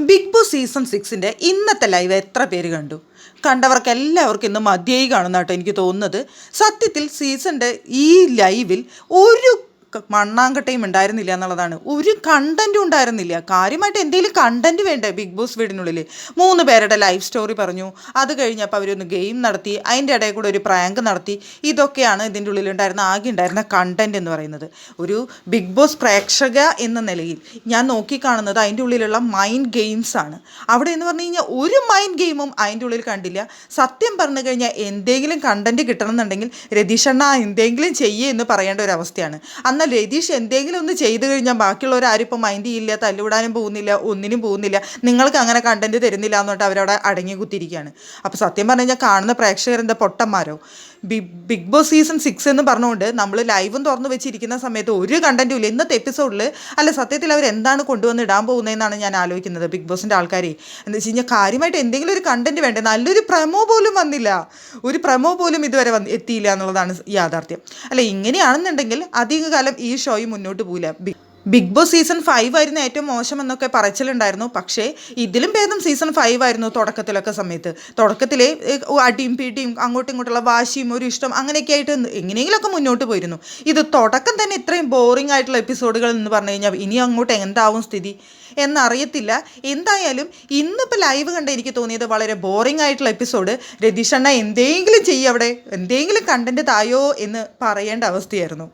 Big boss season 6-ൻ്റെ ഇന്നത്തെ live എത്ര പേര് കണ്ടു? കണ്ടവർക്ക് എല്ലാവർക്കും ഇന്ന് മതിയായി കാണുന്ന കേട്ടോ എനിക്ക് തോന്നുന്നത്. സത്യത്തിൽ സീസണിൻ്റെ ഈ ലൈവിൽ ഒരു മണ്ണാങ്കട്ടയും ഉണ്ടായിരുന്നില്ല എന്നുള്ളതാണ്. ഒരു കണ്ടൻറ്റും ഉണ്ടായിരുന്നില്ല. കാര്യമായിട്ട് എന്തെങ്കിലും കണ്ടൻറ്റ് വേണ്ടേ ബിഗ് ബോസ് വീടിനുള്ളിൽ? 3 പേരുടെ ലൈഫ് സ്റ്റോറി പറഞ്ഞു, അത് കഴിഞ്ഞപ്പോൾ അവരൊന്ന് ഗെയിം നടത്തി, അതിൻ്റെ ഇടയിൽ കൂടെ ഒരു പ്രാങ്ക് നടത്തി. ഇതൊക്കെയാണ് ഇതിൻ്റെ ഉള്ളിലുണ്ടായിരുന്ന ആകെ ഉണ്ടായിരുന്ന കണ്ടൻറ്റ് എന്ന് പറയുന്നത്. ഒരു ബിഗ് ബോസ് പ്രേക്ഷക എന്ന നിലയിൽ ഞാൻ നോക്കിക്കാണുന്നത് അതിൻ്റെ ഉള്ളിലുള്ള മൈൻഡ് ഗെയിംസാണ്. അവിടെ എന്ന് പറഞ്ഞു കഴിഞ്ഞാൽ ഒരു മൈൻഡ് ഗെയിമും അതിൻ്റെ ഉള്ളിൽ കണ്ടില്ല. സത്യം പറഞ്ഞു കഴിഞ്ഞാൽ എന്തെങ്കിലും കണ്ടൻറ്റ് കിട്ടണമെന്നുണ്ടെങ്കിൽ രതീഷണ്ണ എന്തെങ്കിലും ചെയ്യേ എന്ന് പറയേണ്ട ഒരു അവസ്ഥയാണ്. എന്നാൽ രതീഷ് എന്തെങ്കിലും ഒന്ന് ചെയ്തു കഴിഞ്ഞാൽ ബാക്കിയുള്ളവരാരും ഇപ്പോൾ മൈൻഡ് ചെയ്യില്ല, തല്ലുവിടാനും പോകുന്നില്ല, ഒന്നിനും പോകുന്നില്ല, നിങ്ങൾക്ക് അങ്ങനെ കണ്ടൻറ്റ് തരുന്നില്ല എന്നിട്ട് അവരവിടെ അടങ്ങി കുത്തിയിരിക്കുകയാണ്. അപ്പോൾ സത്യം പറഞ്ഞു കഴിഞ്ഞാൽ കാണുന്ന പ്രേക്ഷകർ എന്താ പൊട്ടന്മാരോ? ബിഗ് ബോസ് സീസൺ 6 എന്ന് പറഞ്ഞുകൊണ്ട് നമ്മൾ ലൈവും തുറന്നു വെച്ചിരിക്കുന്ന സമയത്ത് ഒരു കണ്ടൻറ്റും ഇല്ല. ഇന്നത്തെ എപ്പിസോഡിൽ അല്ല, സത്യത്തിൽ അവർ എന്താണ് കൊണ്ടുവന്ന് ഇടാൻ പോകുന്നതെന്നാണ് ഞാൻ ആലോചിക്കുന്നത്. ബിഗ് ബോസിൻ്റെ ആൾക്കാരെ എന്ന് വെച്ച് കഴിഞ്ഞാൽ കാര്യമായിട്ട് എന്തെങ്കിലും ഒരു കണ്ടൻറ്റ് വേണ്ടേ? നല്ലൊരു പ്രമോ പോലും വന്നില്ല. ഒരു പ്രമോ പോലും ഇതുവരെ എത്തിയില്ല എന്നുള്ളതാണ് യാഥാർത്ഥ്യം. അല്ല, ഇങ്ങനെയാണെന്നുണ്ടെങ്കിൽ അധികകാലം ഈ ഷോയും മുന്നോട്ട് പോകില്ല. ബിഗ് ബോസ് സീസൺ 5 ആയിരുന്നു ഏറ്റവും മോശം എന്നൊക്കെ പറച്ചിലുണ്ടായിരുന്നു. പക്ഷേ ഇതിലും ഭേദം സീസൺ 5 ആയിരുന്നു തുടക്കത്തിലൊക്കെ സമയത്ത്. തുടക്കത്തിലെ അടിയും പീട്ടിയും അങ്ങോട്ടും ഇങ്ങോട്ടുള്ള വാശിയും ഒരു ഇഷ്ടം അങ്ങനെയൊക്കെ ആയിട്ട് എങ്ങനെയെങ്കിലുമൊക്കെ മുന്നോട്ട് പോയിരുന്നു. ഇത് തുടക്കം തന്നെ ഇത്രയും ബോറിംഗ് ആയിട്ടുള്ള എപ്പിസോഡുകൾ എന്ന് പറഞ്ഞു കഴിഞ്ഞാൽ ഇനി അങ്ങോട്ട് എന്താവും സ്ഥിതി എന്നറിയത്തില്ല. എന്തായാലും ഇന്നിപ്പോൾ ലൈവ് കണ്ട് എനിക്ക് തോന്നിയത് വളരെ ബോറിംഗ് ആയിട്ടുള്ള എപ്പിസോഡ്. രതീഷണ്ണ എന്തെങ്കിലും ചെയ്യവിടെ, എന്തെങ്കിലും കണ്ടൻറ്റ് തായോ എന്ന് പറയേണ്ട അവസ്ഥയായിരുന്നു.